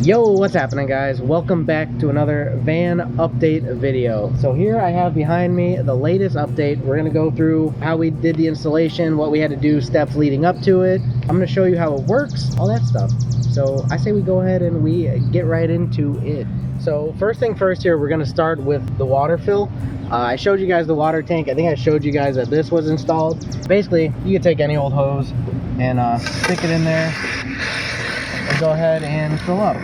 Yo, what's happening, guys? Welcome back to another van update video. So here I have behind me the latest update. We're going to go through how we did the installation, what we had to do, steps leading up to it. I'm going to show you how it works, all that stuff. So I say we go ahead and we get right into it. So first thing first here, we're going to start with the water fill. I showed you guys the water tank. I think I showed you guys that this was installed. Basically, you can take any old hose and stick it in there and go ahead and fill up.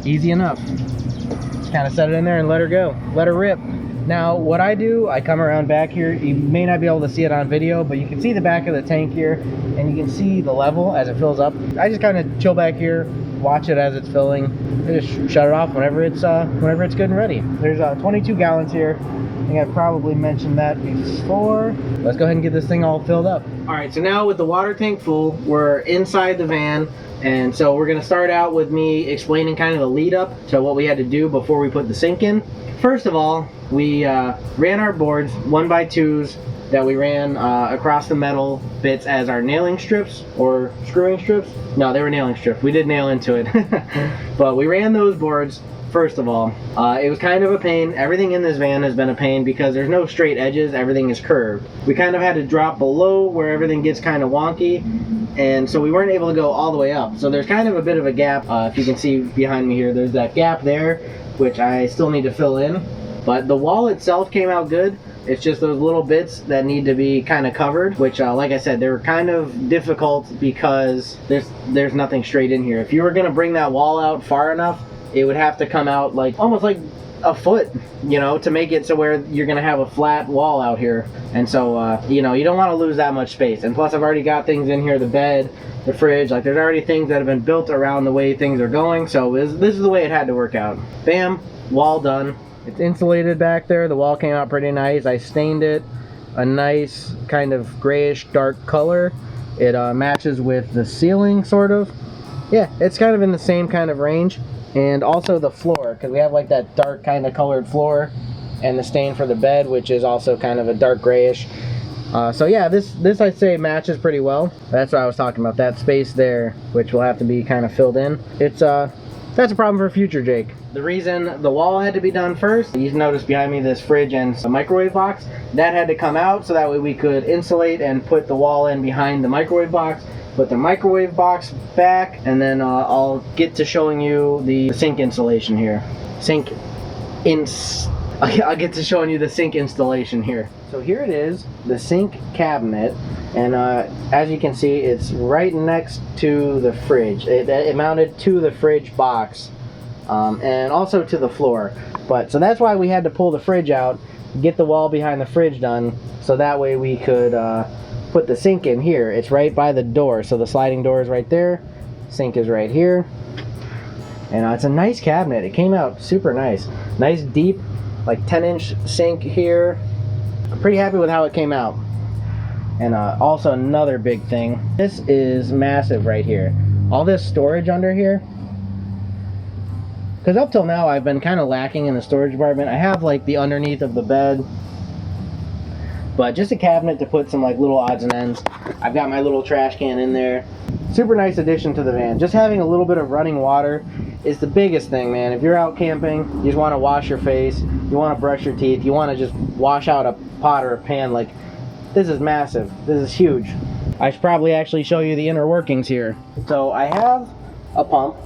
Easy enough. Just kind of set it in there and let her go. Let her rip. Now, what I do, I come around back here. You may not be able to see it on video, but you can see the back of the tank here, and you can see the level as it fills up. I just kind of chill back here, watch it as it's filling, and just shut it off whenever it's good and ready. There's 22 gallons here. I think I probably mentioned that before. Let's go ahead and get this thing all filled up. All right, so now with the water tank full, we're inside the van. And so we're gonna start out with me explaining kind of the lead up to what we had to do before we put the sink in. First of all, we ran our boards 1x2s that we ran across the metal bits as our nailing strips or screwing strips. No, they were nailing strips. We did nail into it. But we ran those boards first of all. It was kind of a pain. Everything in this van has been a pain because there's no straight edges. Everything is curved. We kind of had to drop below where everything gets kind of wonky. And so we weren't able to go all the way up. So there's kind of a bit of a gap. If you can see behind me here, there's that gap there, which I still need to fill in. But the wall itself came out good. It's just those little bits that need to be kind of covered, which like I said, they're kind of difficult because there's nothing straight in here. If you were gonna bring that wall out far enough, it would have to come out like almost like a foot, you know, to make it so where you're gonna have a flat wall out here. And so you know, you don't want to lose that much space. And plus I've already got things in here, the bed, the fridge, like there's already things that have been built around the way things are going. So this is the way it had to work out. Bam, wall done. It's insulated back there. The wall came out pretty nice. I stained it a nice kind of grayish dark color. It matches with the ceiling sort of. Yeah, it's kind of in the same kind of range. And also the floor, because we have like that dark kind of colored floor, and the stain for the bed, which is also kind of a dark grayish. So yeah, this I'd say matches pretty well. That's what I was talking about, that space there, which will have to be kind of filled in. It's that's a problem for future, Jake. The reason the wall had to be done first, you notice behind me this fridge and a microwave box, that had to come out so that way we could insulate and put the wall in behind the microwave box. Put the microwave box back, and then I'll get to showing you the sink installation here. I'll get to showing you the sink installation here. So here it is, the sink cabinet, and as you can see, it's right next to the fridge. It mounted to the fridge box, and also to the floor. So that's why we had to pull the fridge out, get the wall behind the fridge done, so that way we could put the sink in here. It's right by the door, so the sliding door is right there, sink is right here, and it's a nice cabinet. It came out super nice. Nice deep, like 10-inch sink here. I'm pretty happy with how it came out. And also another big thing, this is massive right here. All this storage under here, because up till now I've been kind of lacking in the storage department. I have like the underneath of the bed, but just a cabinet to put some like little odds and ends. I've got my little trash can in there. Super nice addition to the van. Just having a little bit of running water is the biggest thing, man. If you're out camping, you just want to wash your face, you want to brush your teeth, you want to just wash out a pot or a pan, like this is massive. This is huge. I should probably actually show you the inner workings here. So I have a pump.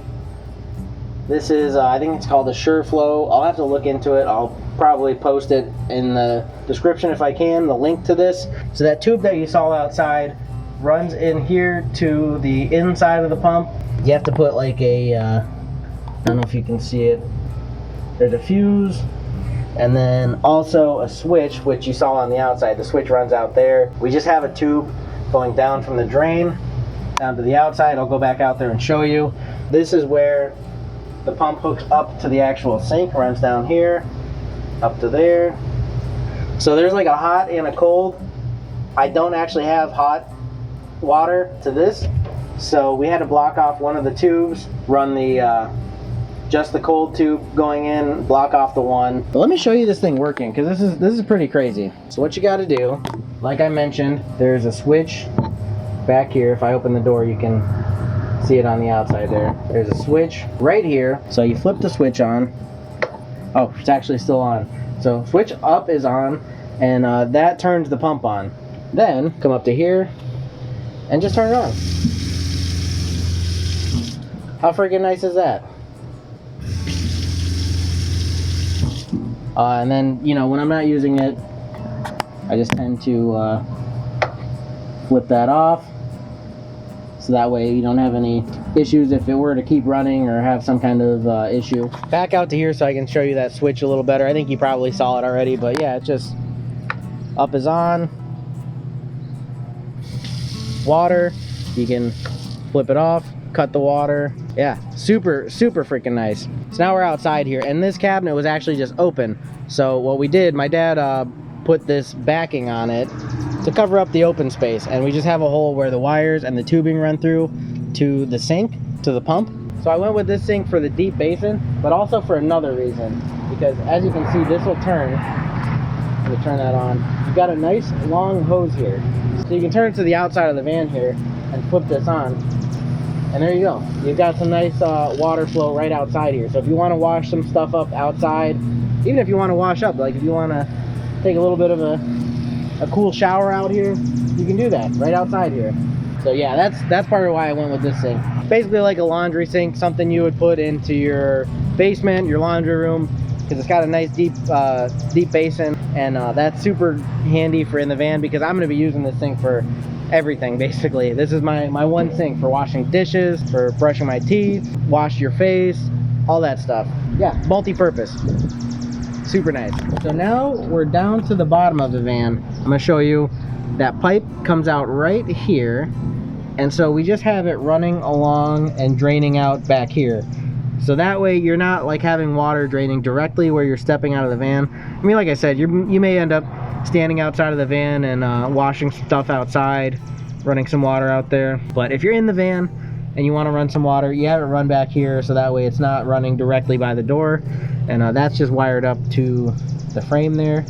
This is, I think it's called a SureFlow. I'll have to look into it. I'll probably post it in the description if I can, the link to this. So that tube that you saw outside runs in here to the inside of the pump. You have to put like a, I don't know if you can see it. There's a fuse, and then also a switch, which you saw on the outside. The switch runs out there. We just have a tube going down from the drain down to the outside. I'll go back out there and show you. This is where the pump hooks up to the actual sink, runs down here, up to there. So there's like a hot and a cold. I don't actually have hot water to this, so we had to block off one of the tubes, run the just the cold tube going in, block off the one. But let me show you this thing working, because this is pretty crazy. So what you got to do, like I mentioned, there's a switch back here. If I open the door, you can See it on the outside there. There's a switch right here. So you flip the switch on. Oh, it's actually still on. So switch up is on, and that turns the pump on. Then come up to here and just turn it on. How freaking nice is that? And then, you know, when I'm not using it, I just tend to flip that off, so that way you don't have any issues if it were to keep running or have some kind of issue. Back out to here so I can show you that switch a little better. I think you probably saw it already, but yeah, it's just up is on. Water, you can flip it off, cut the water. Yeah, super freaking nice. So now we're outside here, and this cabinet was actually just open. So what we did, my dad put this backing on it to cover up the open space, and we just have a hole where the wires and the tubing run through to the sink, to the pump. So I went with this sink for the deep basin, but also for another reason, because as you can see, this will turn. Let me turn that on. You've got a nice long hose here, so you can turn it to the outside of the van here and flip this on, and there you go. You've got some nice water flow right outside here. So if you want to wash some stuff up outside, even if you want to wash up, like if you want to take a little bit of a cool shower out here, you can do that right outside here. So yeah, that's part of why I went with this sink. Basically like a laundry sink, something you would put into your basement, your laundry room, because it's got a nice deep basin, and that's super handy for in the van, because I'm going to be using this sink for everything basically. This is my one sink for washing dishes, for brushing my teeth, wash your face, all that stuff. Yeah, multi-purpose. Super nice. So now we're down to the bottom of the van. I'm going to show you that pipe comes out right here, and so we just have it running along and draining out back here. So that way you're not like having water draining directly where you're stepping out of the van. I mean, like I said, you may end up standing outside of the van and washing stuff outside, running some water out there. But if you're in the van and you want to run some water, you have it run back here, so that way it's not running directly by the door. And that's just wired up to the frame there.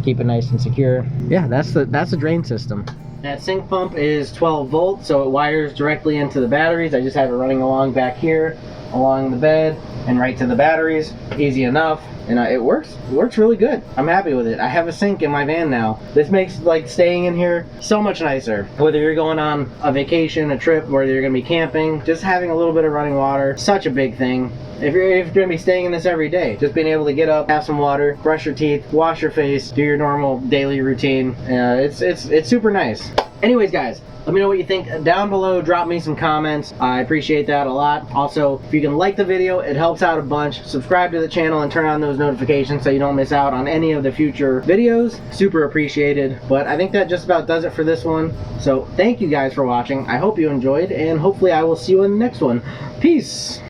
Keep it nice and secure. Yeah, that's the drain system. That sink pump is 12 volts, so it wires directly into the batteries. I just have it running along back here, along the bed, and right to the batteries. Easy enough, and it works really good. I'm happy with it. I have a sink in my van now. This makes like staying in here so much nicer. Whether you're going on a vacation, a trip, whether you're gonna be camping, just having a little bit of running water, such a big thing. If you're gonna be staying in this every day, just being able to get up, have some water, brush your teeth, wash your face, do your normal daily routine, it's super nice. Anyways, guys, let me know what you think down below. Drop me some comments. I appreciate that a lot. Also, if you can like the video, it helps out a bunch. Subscribe to the channel and turn on those notifications so you don't miss out on any of the future videos. Super appreciated. But I think that just about does it for this one. So thank you guys for watching. I hope you enjoyed, and hopefully I will see you in the next one. Peace.